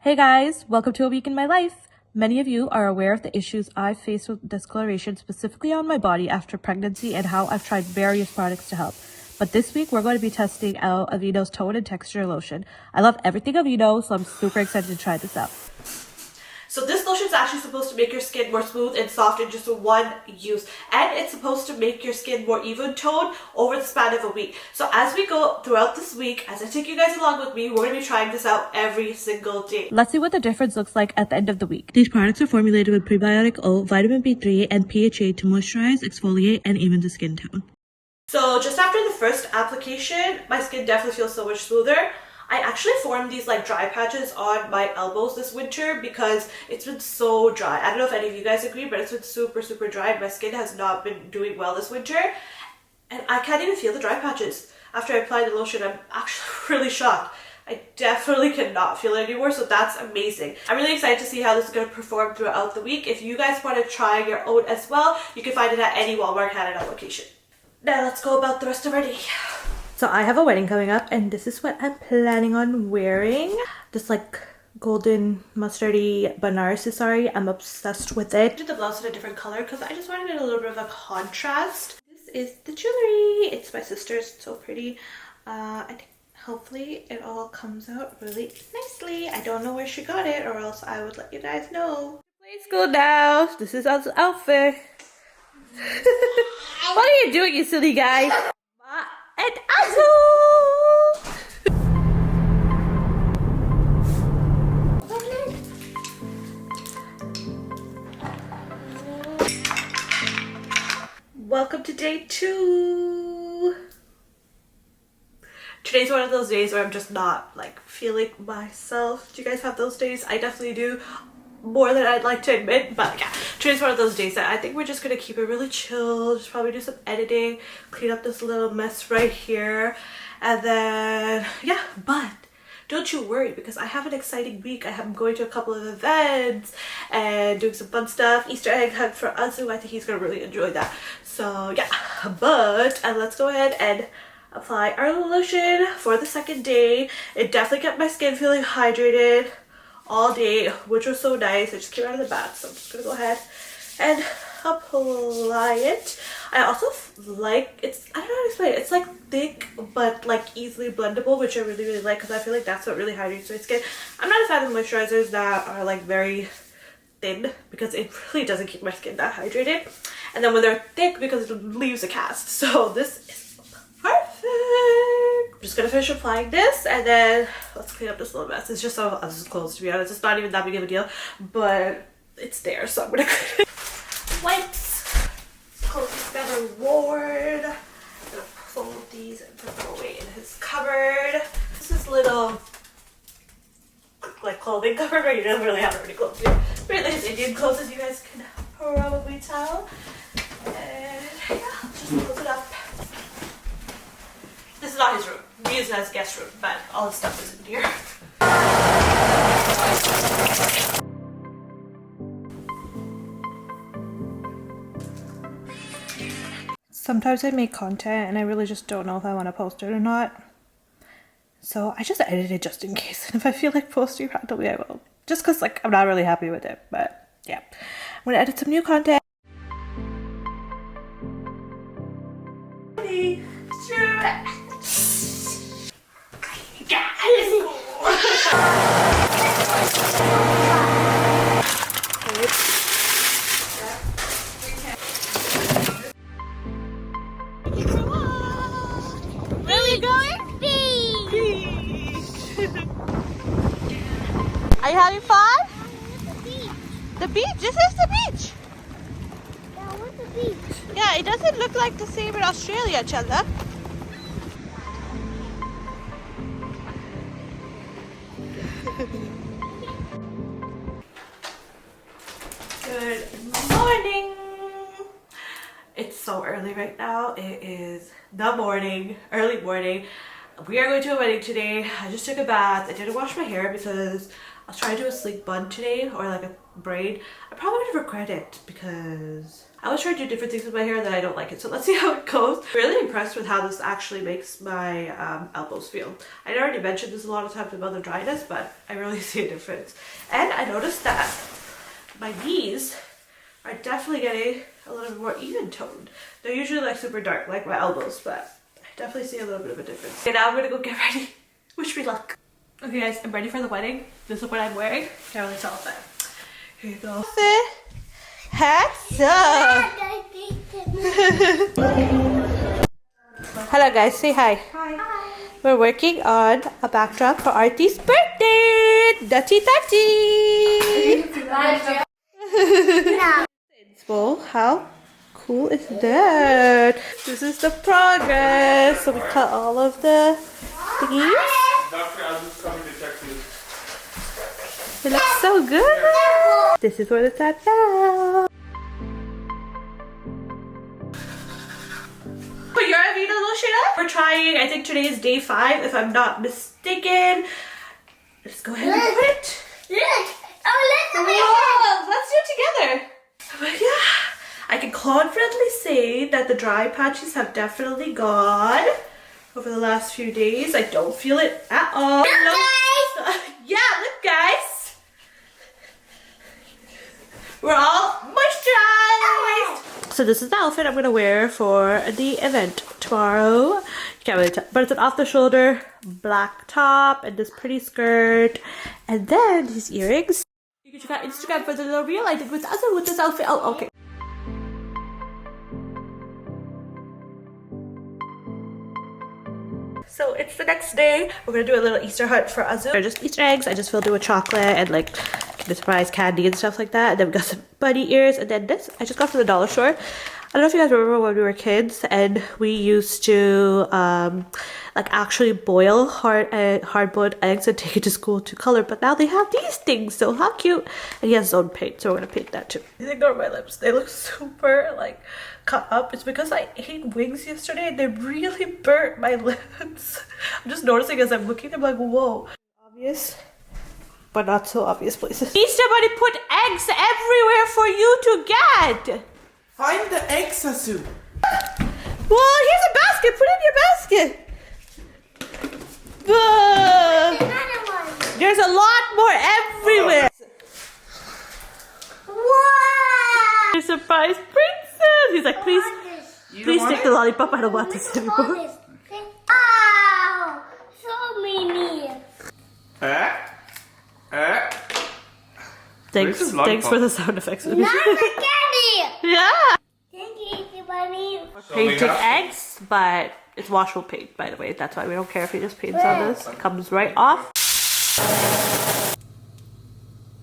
Hey guys, welcome to a week in my life. Many of you are aware of the issues I've faced with discoloration specifically on my body after pregnancy and how I've tried various products to help. But this week we're going to be testing out Aveeno's Tone and Texture Lotion. I love everything Aveeno, so I'm super excited to try this out. So this lotion is actually supposed to make your skin more smooth and soft in just one use. And it's supposed to make your skin more even toned over the span of a week. So as we go throughout this week, as I take you guys along with me, we're going to be trying this out every single day. Let's see what the difference looks like at the end of the week. These products are formulated with prebiotic O, vitamin B3, and PHA to moisturize, exfoliate, and even the skin tone. So just after the first application, my skin definitely feels so much smoother. I actually formed these like dry patches on my elbows this winter because it's been so dry. I don't know if any of you guys agree, but it's been super dry. My skin has not been doing well this winter and I can't even feel the dry patches. After I applied the lotion, I'm actually really shocked. I definitely cannot feel it anymore, so that's amazing. I'm really excited to see how this is going to perform throughout the week. If you guys want to try your own as well, you can find it at any Walmart Canada location. Now let's go about the rest of our day. So I have a wedding coming up and this is what I'm planning on wearing. This like golden mustardy Banarasi sari. I'm obsessed with it. I did the blouse in a different color because I just wanted a little bit of a contrast. This is the jewelry. It's my sister's. It's so pretty. I think hopefully it all comes out really nicely. I don't know where she got it or else I would let you guys know. Play school now. This is our outfit. What are you doing, you silly guy? And Azu! Welcome to day 2. Today's one of those days where I'm just not like feeling myself. Do you guys have those days? I definitely do. More than I'd like to admit, but yeah, today's one of those days that I think we're just gonna keep it really chill, just probably do some editing, clean up this little mess right here, and then yeah, but don't you worry because I have an exciting week. I'm going to a couple of events and doing some fun stuff. Easter egg hunt for Azu. I think he's gonna really enjoy that. So yeah, but let's go ahead and apply our lotion for the second day. It definitely kept my skin feeling hydrated all day, which was so nice. I just came out of the bath, so I'm just gonna go ahead and apply it. I also like it's, I don't know how to explain it. It's like thick but like easily blendable, which I really like because I feel like that's what really hydrates my skin. I'm not a fan of moisturizers that are like very thin because it really doesn't keep my skin that hydrated, and then when they're thick because it leaves a cast. So this is perfect. I'm just gonna finish applying this and then let's clean up this little mess. It's just so close, to be honest. It's not even that big of a deal, but it's there, so I'm gonna wipes. Clothes together, Ward. I'm gonna fold these and put them away in his cupboard. This is little like clothing cupboard where you don't really have any clothes here. Really his Indian clothes, as you guys can probably tell. And yeah, just close it up. This is not his room. We use it as guest room, but all the stuff is in here. Sometimes I make content and I really just don't know if I want to post it or not. So I just edit it just in case. And if I feel like posting randomly, I will. Just because like I'm not really happy with it. But yeah, I'm going to edit some new content. Where are we going? Beach! Are you having fun? The beach? This is the beach! Yeah, what's the beach? Yeah, it doesn't look like the same in Australia, Chanda. Good morning! It's so early right now. It is the morning, early morning. we are going to a wedding today. I just took a bath. I didn't wash my hair because I was trying to do a sleek bun today, or like a braid. I probably would regret it because I was trying to do different things with my hair that I don't like it. So let's see how it goes. Really impressed with how this actually makes my elbows feel. I already mentioned this a lot of times about the dryness, but I really see a difference. And I noticed that my knees are definitely getting a little bit more even toned. They're usually like super dark, like my elbows, but I definitely see a little bit of a difference. Okay, now I'm gonna go get ready. Wish me luck. Okay guys, I'm ready for the wedding. This is what I'm wearing. Can't really tell that. Here you go. Hats up! Hello guys, say hi. Hi. We're working on a backdrop for Artie's birthday! Dutty Dutty! Inspo, how cool is that? This is the progress. So we cut all of the thingies. Dr. Az's coming to check you. It looks so good. This is where it's at now. Put your Aveeno lotion up. We're trying, I think today is day 5 if I'm not mistaken. Let's go ahead and put it. Look. Oh, look. Whoa, let's do it together. But yeah, I can confidently say that the dry patches have definitely gone over the last few days. I don't feel it at all. Look, guys. Yeah, look guys. We're all moisturized. So this is the outfit I'm gonna wear for the event tomorrow. You can't really tell, but it's an off-the-shoulder black top and this pretty skirt, and then these earrings. You can check out Instagram for the little reel I did with Azul with this outfit. Oh, okay. So it's the next day. We're gonna do a little Easter hunt for Azul. They're just Easter eggs. I just filled it with chocolate and like the surprise candy and stuff like that. And then we got some bunny ears, and then this I just got from the dollar store. I don't know if you guys remember when we were kids and we used to like actually boil hard-boiled eggs and take it to school to color, but now they have these things. So how cute. And he has his own paint, so we're gonna paint that too. Ignore my lips. They look super like cut up. It's because I ate wings yesterday and they really burnt my lips. I'm just noticing as I'm looking, I'm like, whoa. Obvious, but not so obvious places. Easter Bunny put eggs everywhere for you to get. Find the eggs, Azu. Well, here's a basket. Put it in your basket. Another one. There's a lot more everywhere. Wow. Your surprise princess. He's like, please, You please don't want take the lollipop. I don't want this anymore. Ow. So many. Thanks, This is thanks for lollipop. the sound effects. Not the candy. Yeah. Thank you, Bunny. Painting eggs, but it's washable paint, by the way. That's why we don't care if he just paints on this. It comes right off.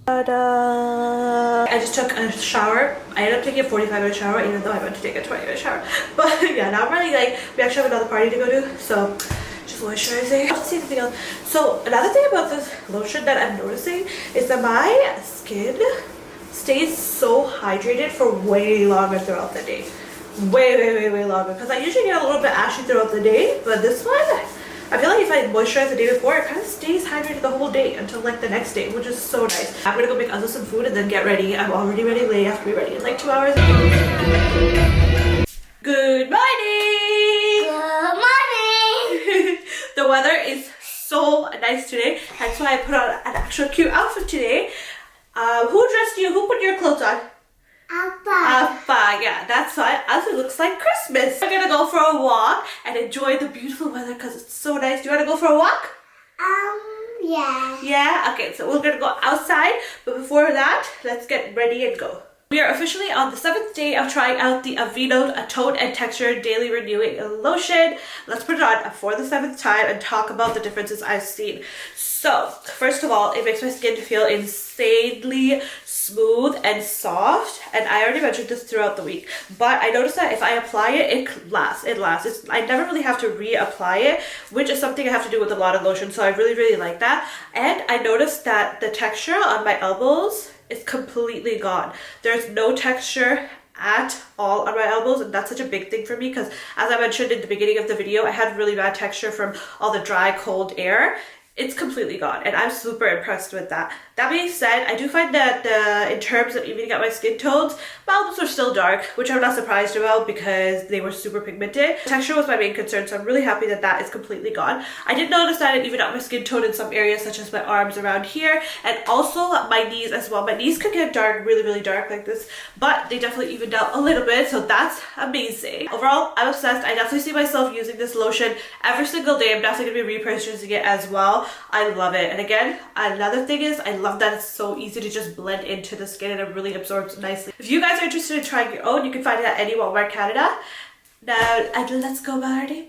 Ta-da! I just took a shower. I ended up taking a 45-minute shower, even though I went to take a 20-minute shower. But yeah, now I'm really like, we actually have another party to go to, so just moisturizing. I'll see anything else. So another thing about this lotion that I'm noticing is that my skin stays so hydrated for way longer throughout the day. Way longer. Because I usually get a little bit ashy throughout the day, but this one, I feel like if I moisturize the day before, it kind of stays hydrated the whole day until like the next day, which is so nice. I'm gonna go make Azul some food and then get ready. I'm already ready late. I have to be ready in like 2 hours. Good morning! Good morning. The weather is so nice today. That's why I put on an actual cute outfit today. Who dressed you? Who put your clothes on? Appa, yeah, that's why Azul looks like Christmas. We're gonna go for a walk and enjoy the beautiful weather because it's so nice. Do you want to go for a walk? Yeah. Yeah? Okay, so we're gonna go outside, but before that, let's get ready and go. We are officially on the 7th day of trying out the Aveeno Tone and Texture Daily Renewing Lotion. Let's put it on for the 7th time and talk about the differences I've seen. So, first of all, it makes my skin feel insanely smooth and soft, and I already mentioned this throughout the week, but I noticed that if I apply it, it lasts. I never really have to reapply it, which is something I have to do with a lot of lotion, so I really like that. And I noticed that the texture on my elbows is completely gone. There's no texture at all on my elbows, and that's such a big thing for me because, as I mentioned in the beginning of the video, I had really bad texture from all the dry cold air. It's completely gone, and I'm super impressed with that. That being said, I do find that in terms of evening out my skin tones, my elbows are still dark, which I'm not surprised about because they were super pigmented. Texture was my main concern, so I'm really happy that that is completely gone. I did notice that it evened out my skin tone in some areas, such as my arms around here, and also my knees as well. My knees could get dark, really, really dark like this, but they definitely evened out a little bit, so that's amazing. Overall, I'm obsessed. I definitely see myself using this lotion every single day. I'm definitely going to be repurchasing it as well. I love it. And again, another thing is I love that it's so easy to just blend into the skin and it really absorbs nicely. If you guys are interested in trying your own, you can find it at any Walmart Canada. Now, let's go about our day.